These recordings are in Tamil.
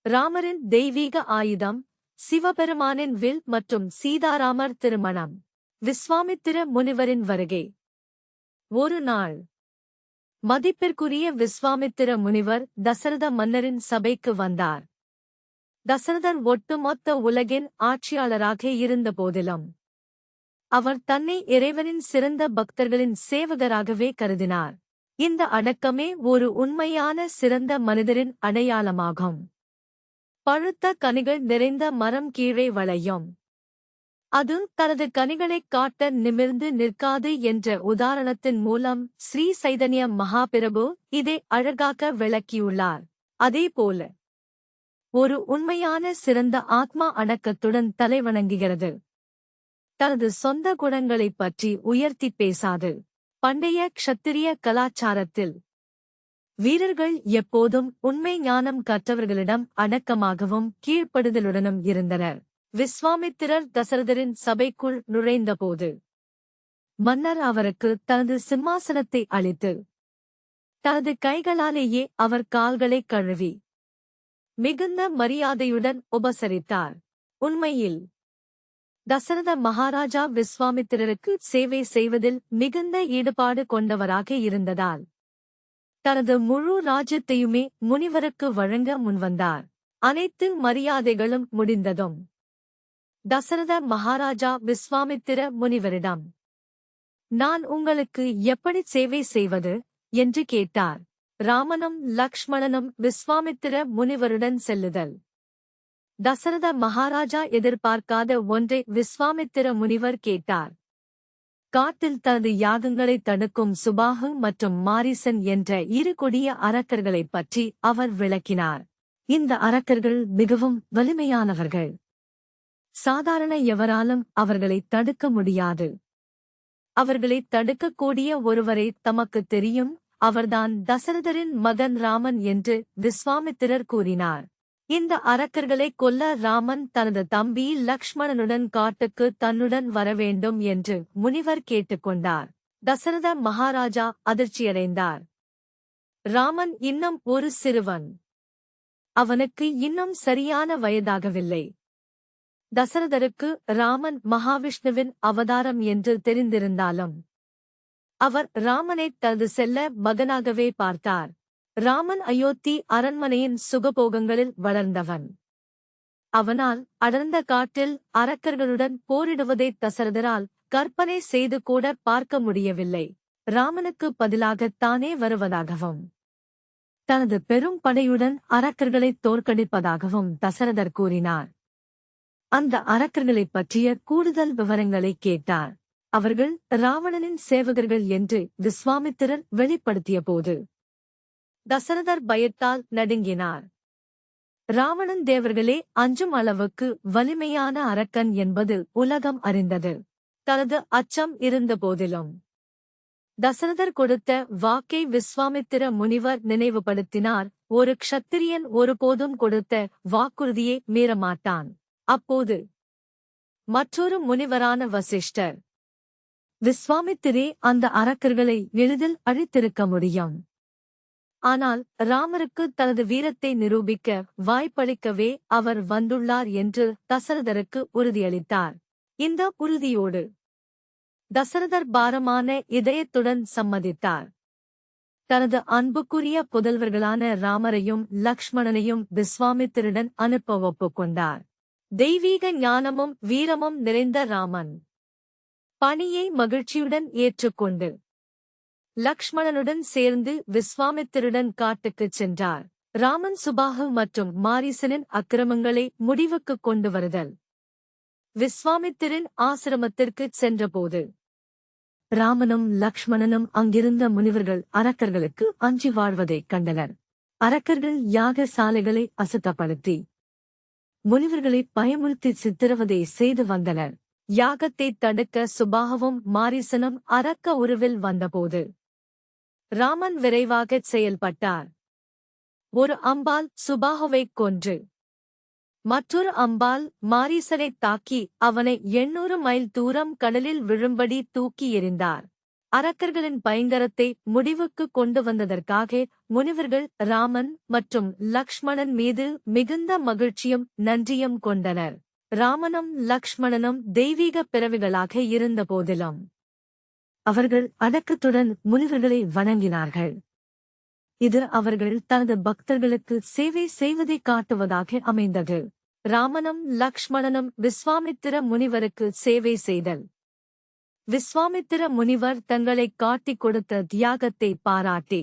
ராமரின் தெய்வீக ஆயுதம், சிவபெருமானின் வில் மற்றும் சீதாராமர் திருமணம். விஸ்வாமித்திர முனிவரின் வருகை. ஒரு நாள் மதிப்பிற்குரிய விஸ்வாமித்திர முனிவர் தசரத மன்னரின் சபைக்கு வந்தார். தசரதர் ஒட்டுமொத்த உலகின் ஆட்சியாளராக இருந்தபோதிலும் அவர் தன்னை இறைவனின் சிறந்த பக்தர்களின் சேவகராகவே கருதினார். இந்த அடக்கமே ஒரு உண்மையான சிறந்த மனிதரின் அடையாளமாகும். பழுத்த கனிகள் நிறைந்த மரம் கீழே வளையும். அது தனது கனிகளைக் காட்ட நிமிர்ந்து நிற்காது என்ற உதாரணத்தின் மூலம் ஸ்ரீ சைதன்ய மகாபிரபு இதை அழகாக விளக்கியுள்ளார். அதேபோல ஒரு உண்மையான சிறந்த ஆத்மா அடக்கத்துடன் தலைவணங்குகிறது. தனது சொந்த குணங்களைப் பற்றி உயர்த்திப் பேசாது. பண்டைய க்ஷத்திரிய கலாச்சாரத்தில் வீரர்கள் எப்போதும் உண்மை ஞானம் கற்றவர்களிடம் அடக்கமாகவும் கீழ்ப்படுதலுடனும் இருந்தனர். விஸ்வாமித்திரர் தசரதரின் சபைக்குள் நுழைந்தபோது மன்னர் அவருக்கு தனது சிம்மாசனத்தை அளித்து தனது கைகளாலேயே அவர் கால்களைக் கழுவி மிகுந்த மரியாதையுடன் உபசரித்தார். உண்மையில் தசரத மகாராஜா விஸ்வாமித்திரருக்கு சேவை செய்வதில் மிகுந்த ஈடுபாடு கொண்டவராக இருந்ததால் தனது முழு ராஜ்யத்தையுமே முனிவருக்கு வழங்க முன்வந்தார். அனைத்து மரியாதைகளும் முடிந்ததும் தசரத மகாராஜா விஸ்வாமித்திர முனிவரிடம், நான் உங்களுக்கு எப்படி சேவை செய்வது என்று கேட்டார். ராமனும் லக்ஷ்மணனும் விஸ்வாமித்திர முனிவருடன் செல்லுதல். தசரத மகாராஜா எதிர்பார்க்காத ஒன்றை விஸ்வாமித்திர முனிவர் கேட்டார். காட்டில் தனது யாகங்களை தடுக்கும் சுபாகு மற்றும் மாரீசன் என்ற இரு கொடிய அரக்கர்களைப் பற்றி அவர் விளக்கினார். இந்த அரக்கர்கள் மிகவும் வலிமையானவர்கள். சாதாரண எவராலும் அவர்களை தடுக்க முடியாது. அவர்களை தடுக்கக்கூடிய ஒருவரை தமக்கு தெரியும், அவர்தான் தசரதரின் மகன் ராமன் என்று விஸ்வாமித்திரர் கூறினார். இந்த அரக்கர்களை கொல்ல ராமன் தனது தம்பி லக்ஷ்மணனுடன் காட்டுக்கு தன்னுடன் வரவேண்டும் என்று முனிவர் கேட்டுக்கொண்டார். தசரத மகாராஜா அதிர்ச்சியடைந்தார். ராமன் இன்னும் ஒரு சிறுவன். அவனுக்கு இன்னும் சரியான வயதாகவில்லை. தசரதருக்கு ராமன் மகாவிஷ்ணுவின் அவதாரம் என்று தெரிந்திருந்தாலும் அவர் ராமனை தனது செல்ல மகனாகவே பார்த்தார். ராமன் அயோத்தி அரண்மனையின் சுகபோகங்களில் வளர்ந்தவன். அவனால் அடர்ந்த காட்டில் அரக்கர்களுடன் போரிடுவதை தசரதரால் கற்பனை செய்து கூட பார்க்க முடியவில்லை. ராமனுக்கு பதிலாகத் தானே வருவதாகவும் தனது பெரும் படையுடன் அரக்கர்களைத் தோற்கடிப்பதாகவும் தசரதர் கூறினார். அந்த அரக்கர்களைப் பற்றிய கூடுதல் விவரங்களைக் கேட்டார். அவர்கள் ராவணனின் சேவகர்கள் என்று விஸ்வாமித்திரர் வெளிப்படுத்தியபோது தசரதர் பயத்தால் நடுங்கினார். ராவணன் தேவர்களே அஞ்சும் அளவுக்கு வலிமையான அரக்கன் என்பது உலகம் அறிந்தது. தனது அச்சம் இருந்தபோதிலும் தசரதர் கொடுத்த வாக்கை விஸ்வாமித்திர முனிவர் நினைவுபடுத்தினார். ஒரு க்ஷத்திரியன் ஒருபோதும் கொடுத்த வாக்குறுதியை மீறமாட்டான். அப்போது மற்றொரு முனிவரான வசிஷ்டர், விஸ்வாமித்திரே அந்த அரக்கர்களை எளிதில் அழித்திருக்க முடியும். ஆனால் ராமருக்கு தனது வீரத்தை நிரூபிக்க வாய்ப்பளிக்கவே அவர் வந்துள்ளார் என்று தசரதருக்கு உறுதியளித்தார். இந்த உறுதியோடு தசரதர் பாரமான இதயத்துடன் சம்மதித்தார். தனது அன்புக்குரிய புதல்வர்களான ராமரையும் லக்ஷ்மணனையும் விஸ்வாமித்திரருடன் அனுப்ப ஒப்புக்கொண்டார். தெய்வீக ஞானமும் வீரமும் நிறைந்த ராமன் பணியை மகிழ்ச்சியுடன் ஏற்றுக்கொண்டு லக்ஷ்மணனுடன் சேர்ந்து விஸ்வாமித்திரருடன் காட்டுக்குச் சென்றார். ராமன் சுபாகு மற்றும் மாரீசனின் அக்கிரமங்களை முடிவுக்குக் கொண்டு வருதல். விஸ்வாமித்திரின் ஆசிரமத்திற்குச் சென்றபோது ராமனும் லக்ஷ்மணனும் அங்கிருந்த முனிவர்கள் அரக்கர்களுக்கு அஞ்சி வாழ்வதைக் கண்டனர். அரக்கர்கள் யாக சாலைகளை அசுத்தப்படுத்தி முனிவர்களை பயமுறுத்தி சித்திரவதை செய்து வந்தனர். யாகத்தை தடுக்க சுபாகவும் மாரீசனும் அரக்க உருவில் வந்தபோது ராமன் விரைவாகச் செயல்பட்டார். ஒரு அம்பால் சுபாகுவைக் கொன்று மற்றொரு அம்பால் மாரீசனைத் தாக்கி அவனை 800 மைல் தூரம் கடலில் விழும்படி தூக்கி எறிந்தார். அரக்கர்களின் பயங்கரத்தை முடிவுக்கு கொண்டு வந்ததற்காக முனிவர்கள் ராமன் மற்றும் லக்ஷ்மணன் மீது மிகுந்த மகிழ்ச்சியும் நன்றியும் கொண்டனர். ராமனும் லக்ஷ்மணனும் தெய்வீக பிறவிகளாக இருந்த போதிலும் அவர்கள் அடக்கத்துடன் முனிவர்களை வணங்கினார்கள். இது அவர்கள் தனது பக்தர்களுக்கு சேவை செய்வதை காட்டுவதாக அமைந்தது. ராமனும் லக்ஷ்மணனும் விஸ்வாமித்திர முனிவருக்கு சேவை செய்தல். விஸ்வாமித்திர முனிவர் தங்களை காட்டிக் கொடுத்த தியாகத்தை பாராட்டி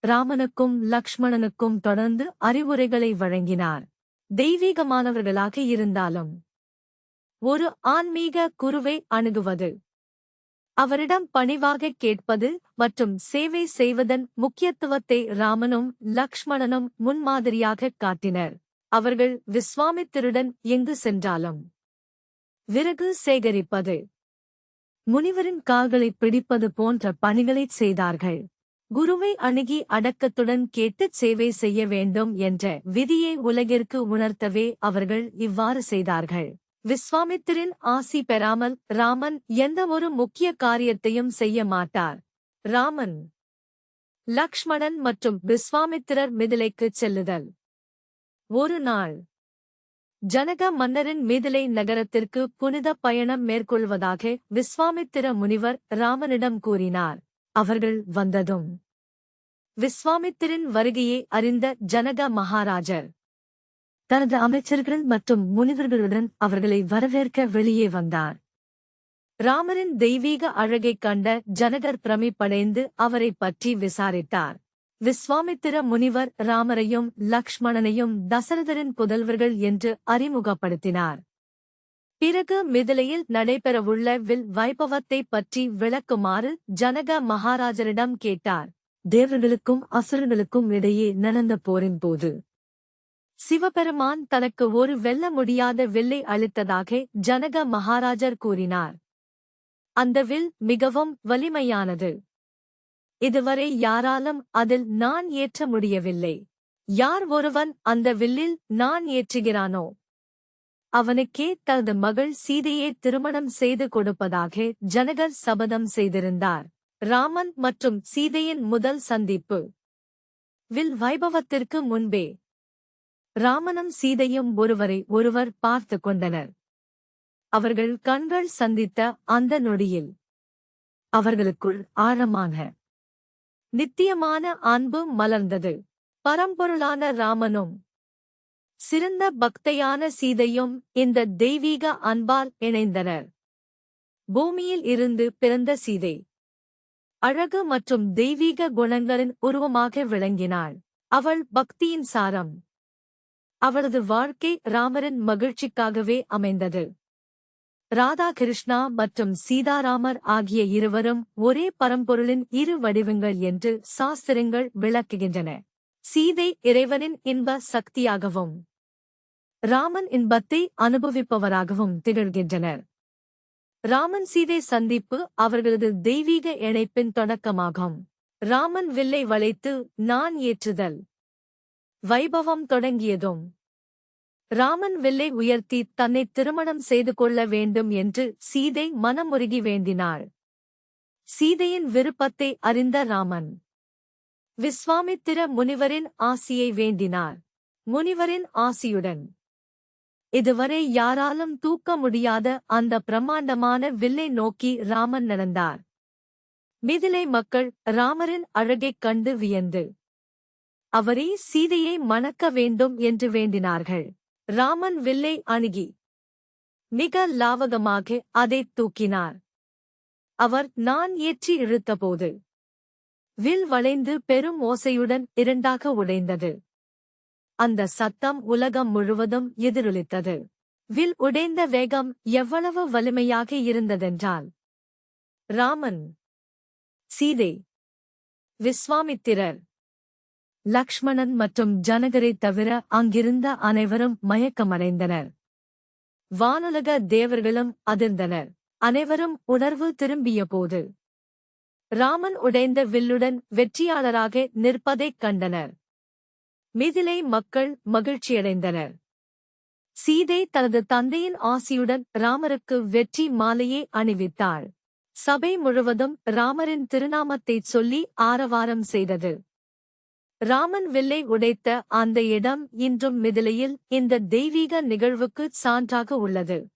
ராமனுக்கும் லக்ஷ்மணனுக்கும் தொடர்ந்து அறிவுரைகளை வழங்கினார். தெய்வீகமானவர்களாக இருந்தாலும் ஒரு ஆன்மீக குருவை அணுகுவது, அவரிடம் பணிவாக கேட்பது மற்றும் சேவை செய்வதன் முக்கியத்துவத்தை ராமனும் லக்ஷ்மணனும் முன்மாதிரியாக காட்டினர். அவர்கள் விஸ்வாமித்திருடன் எங்கு சென்றாலும் விறகு சேகரிப்பது, முனிவரின் கால்களை பிடிப்பது போன்ற பணிகளைச் செய்தார்கள். குருவை அணுகி அடக்கத்துடன் கேட்டுச் சேவை செய்ய வேண்டும் என்ற விதியை உலகிற்கு உணர்த்தவே அவர்கள் இவ்வாறு செய்தார்கள். விஸ்வாமித்திரின் ஆசி பெறாமல் ராமன் எந்த ஒரு முக்கிய காரியத்தையும் செய்ய மாட்டார். ராமன், லக்ஷ்மணன் மற்றும் விஸ்வாமித்திரர் மிதிலைக்குச் செல்லுதல். ஒரு நாள் ஜனக மன்னரின் மிதிலை நகரத்திற்கு புனித பயணம் மேற்கொள்வதாக விஸ்வாமித்திர முனிவர் ராமனிடம் கூறினார். அவர்கள் வந்ததும் விஸ்வாமித்திரின் வருகையை அறிந்த ஜனக மகாராஜர் தனது அமைச்சர்கள் மற்றும் முனிவர்களுடன் அவர்களை வரவேற்க வெளியே வந்தார். ராமரின் தெய்வீக அழகைக் கண்ட ஜனகர் பிரமிப்படைந்து அவரை பற்றி விசாரித்தார். விஸ்வாமித்திர முனிவர் ராமரையும் லக்ஷ்மணனையும் தசரதரின் புதல்வர்கள் என்று அறிமுகப்படுத்தினார். பிறகு மிதிலையில் நடைபெறவுள்ள வில் வைபவத்தை பற்றி விளக்குமாறு ஜனக மகாராஜரிடம் கேட்டார். தேவர்களுக்கும் அசுரர்களுக்கும் இடையே நடந்த போரின் போது சிவபெருமான் தனக்கு ஒரு வெல்ல முடியாத வில்லை அளித்ததாக ஜனக மகாராஜர் கூறினார். அந்த வில் மிகவும் வலிமையானது. இதுவரை யாராலும் அதில் நான் ஏற்ற முடியவில்லை. யார் ஒருவன் அந்த வில்லில் நான் ஏற்றுகிறானோ அவனுக்கே தனது மகள் சீதையை திருமணம் செய்து கொடுப்பதாக ஜனகர் சபதம் செய்திருந்தார். ராமன் மற்றும் சீதையின் முதல் சந்திப்பு. வில் வைபவத்திற்கு முன்பே ராமனும் சீதையும் ஒருவரை ஒருவர் பார்த்து கொண்டனர். அவர்கள் கண்கள் சந்தித்த அந்த நொடியில் அவர்களுக்குள் ஆழமான நித்தியமான அன்பு மலர்ந்தது. பரம்பொருளான ராமனும் சிறந்த பக்தையான சீதையும் இந்த தெய்வீக அன்பால் இணைந்தனர். பூமியில் இருந்து பிறந்த சீதை அழகு மற்றும் தெய்வீக குணங்களின் உருவமாக விளங்கினாள். அவள் பக்தியின் சாரம். அவளது வாழ்க்கை ராமரின் மகிழ்ச்சிக்காகவே அமைந்தது. ராதாகிருஷ்ணா மற்றும் சீதாராமர் ஆகிய இருவரும் ஒரே பரம்பொருளின் இரு வடிவங்கள் என்று சாஸ்திரங்கள் விளக்குகின்றன. சீதை இறைவனின் இன்ப சக்தியாகவும் ராமன் இன்பத்தை அனுபவிப்பவராகவும் திகழ்கின்றனர். ராமன் சீதை சந்திப்பு அவர்களது தெய்வீக இணைப்பின் தொடக்கமாகும். ராமன் வில்லை வளைத்து நான் ஏற்றுதல் வைபவம் தொடங்கியதும் ராமன் வில்லை உயர்த்தி தன்னை திருமணம் செய்து கொள்ள வேண்டும் என்று சீதை மனமுருகி வேண்டினாள். சீதையின் விருப்பத்தை அறிந்த ராமன் விஸ்வாமித்திர முனிவரின் ஆசியை வேண்டினார். முனிவரின் ஆசியுடன் இதுவரை யாராலும் தூக்க முடியாத அந்த பிரம்மாண்டமான வில்லை நோக்கி ராமன் நடந்தார். மிதிலை மக்கள் ராமரின் அழகைக் கண்டு வியந்து அவரே சீதையை மணக்க வேண்டும் என்று வேண்டினார்கள். ராமன் வில்லை அணுகி மிக லாவகமாக அதைத் தூக்கினார். அவர் நான் ஏற்றி இழுத்தபோது வில் வளைந்து பெரும் ஓசையுடன் இரண்டாக உடைந்தது. அந்த சத்தம் உலகம் முழுவதும் எதிரொலித்தது. வில் உடைந்த வேகம் எவ்வளவு வலிமையாக இருந்ததென்றால் ராமன், சீதை, விஸ்வாமித்திரர், லக்ஷ்மணன் மற்றும் ஜனகரைத் தவிர அங்கிருந்த அனைவரும் மயக்கமடைந்தனர். வானுலக தேவர்களும் அதிர்ந்தனர். அனைவரும் உணர்வு திரும்பியபோது ராமன் உடைந்த வில்லுடன் வெற்றியாளராக நிற்பதைக் கண்டனர். மிதிலை மக்கள் மகிழ்ச்சியடைந்தனர். சீதை தனது தந்தையின் ஆசியுடன் ராமருக்கு வெற்றி மாலையை அணிவித்தாள். சபை முழுவதும் ராமரின் திருநாமத்தைச் சொல்லி ஆரவாரம் செய்தது. ராமன் வில்லை உடைத்த அந்த இடம் இன்றும் மிதிலையில் இந்த தெய்வீக நிகழ்வுக்குச் சான்றாக உள்ளது.